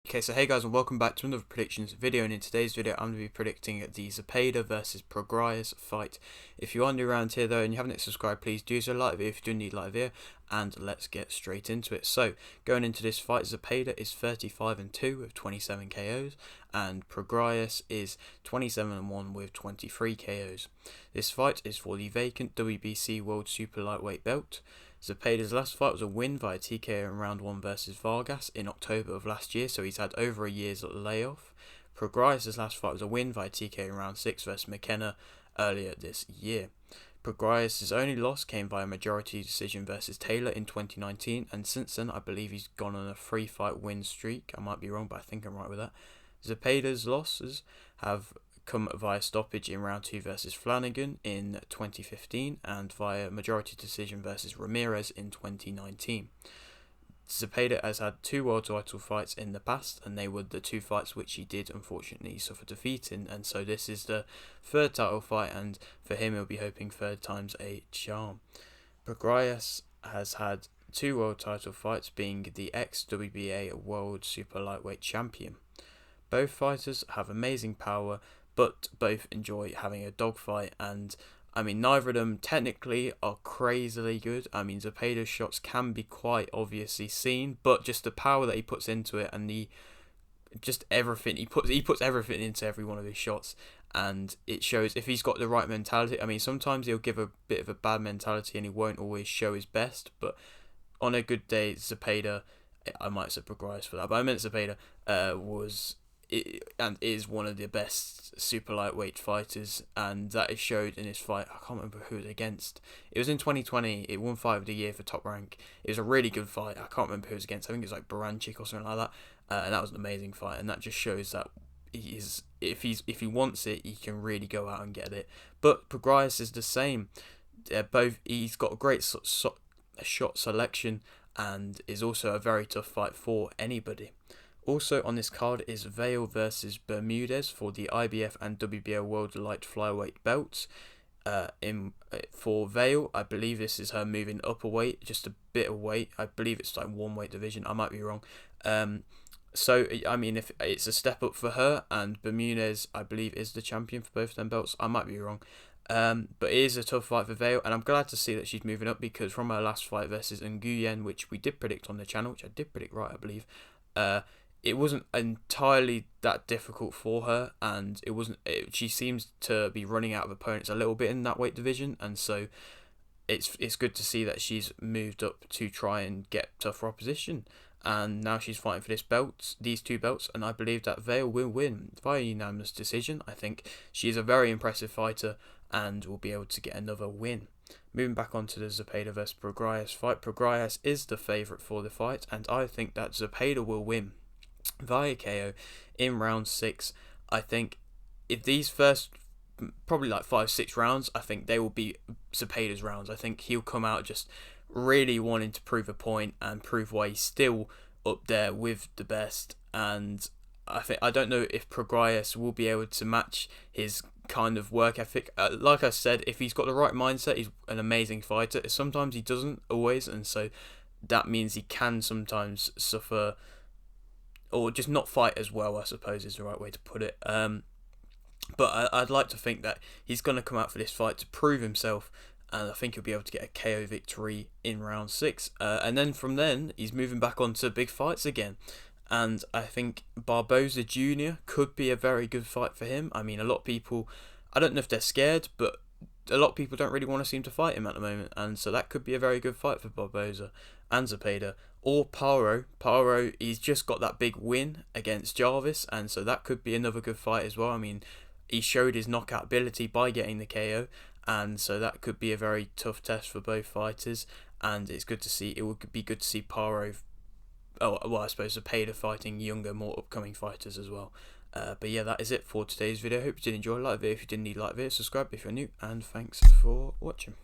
Okay, so hey guys, and welcome back to another predictions video, and in today's video I'm going to be predicting the Zepeda versus Prograis fight. If you are new around here though and you haven't subscribed, please do so, like the video if you do need like the video, and let's get straight into it. So, going into this fight, Zepeda is 35-2 with 27 KOs, and Prograis is 27-1 with 23 KOs. This fight is for the vacant WBC World Super Lightweight belt. Zepeda's last fight was a win via TKO in round 1 versus Vargas in October of last year, so he's had over a year's layoff. Prograis' last fight was a win via TKO in round 6 versus McKenna earlier this year. Prograis' only loss came via majority decision versus Taylor in 2019, and since then I believe he's gone on a 3-fight win streak. I might be wrong, but I think I'm right with that. Zepeda's losses have come via stoppage in round 2 versus Flanagan in 2015 and via majority decision versus Ramirez in 2019. Zepeda has had 2 world title fights in the past, and they were the 2 fights which he did unfortunately suffer defeat in, and so this is the 3rd title fight, and for him he'll be hoping 3rd time's a charm. Prograis has had 2 world title fights, being the ex-WBA World Super Lightweight Champion. Both fighters have amazing power, but both enjoy having a dogfight, and I mean, neither of them technically are crazily good. I mean, Zepeda's shots can be quite obviously seen, but just the power that he puts into it, and just everything he puts everything into every one of his shots, and it shows if he's got the right mentality. I mean, sometimes he'll give a bit of a bad mentality and he won't always show his best, but on a good day, Zepeda, I might say Prograis for that, but I meant Zepeda and is one of the best super lightweight fighters, and that is showed in his fight. I can't remember who it was against. It was in 2020. It won Fight of the Year for Top Rank. It was a really good fight. I can't remember who it was against. I think it was like Baranchik or something like that. And that was an amazing fight. And that just shows that if he wants it, he can really go out and get it. But Prograis is the same. He's got a great shot selection and is also a very tough fight for anybody. Also on this card is Vail versus Bermudez for the IBF and WBO World Light Flyweight belts. For Vail, I believe this is her moving up a weight, just a bit of weight. I believe it's like 1 weight division. I might be wrong. So I mean, if it's a step up for her, and Bermudez, I believe, is the champion for both of them belts. I might be wrong. But it is a tough fight for Vail, and I'm glad to see that she's moving up, because from her last fight versus Nguyen, which we did predict on the channel, which I did predict right, I believe, it wasn't entirely that difficult for her, and she seems to be running out of opponents a little bit in that weight division, and so it's good to see that she's moved up to try and get tougher opposition, and now she's fighting for these 2 belts, and I believe that Vail will win via unanimous decision. I think she's a very impressive fighter and will be able to get another win. Moving back onto the Zepeda versus Prograis fight, Prograis is the favourite for the fight, and I think that Zepeda will win via KO in round 6. I think if these first probably like 5-6 rounds, I think they will be Zepeda's rounds. I think he'll come out just really wanting to prove a point and prove why he's still up there with the best, and I don't know if Prograis will be able to match his kind of work ethic. Like I said, if he's got the right mindset, he's an amazing fighter. Sometimes he doesn't always, and so that means he can sometimes suffer or just not fight as well, I suppose is the right way to put it. But I'd like to think that he's going to come out for this fight to prove himself, and I think he'll be able to get a KO victory in round 6. And then from then, he's moving back on to big fights again. And I think Barboza Jr. could be a very good fight for him. I mean, a lot of people, I don't know if they're scared, but a lot of people don't really want to seem to fight him at the moment, and so that could be a very good fight for Barboza and Zepeda. Or Paro, he's just got that big win against Jarvis, and so that could be another good fight as well. I mean, he showed his knockout ability by getting the KO, and so that could be a very tough test for both fighters, and it's good to see. It would be good to see Paro, I suppose Zepeda fighting younger, more upcoming fighters as well. But yeah, that is it for today's video. Hope you did enjoy. Like the video if you didn't, like the video, subscribe if you're new, and thanks for watching.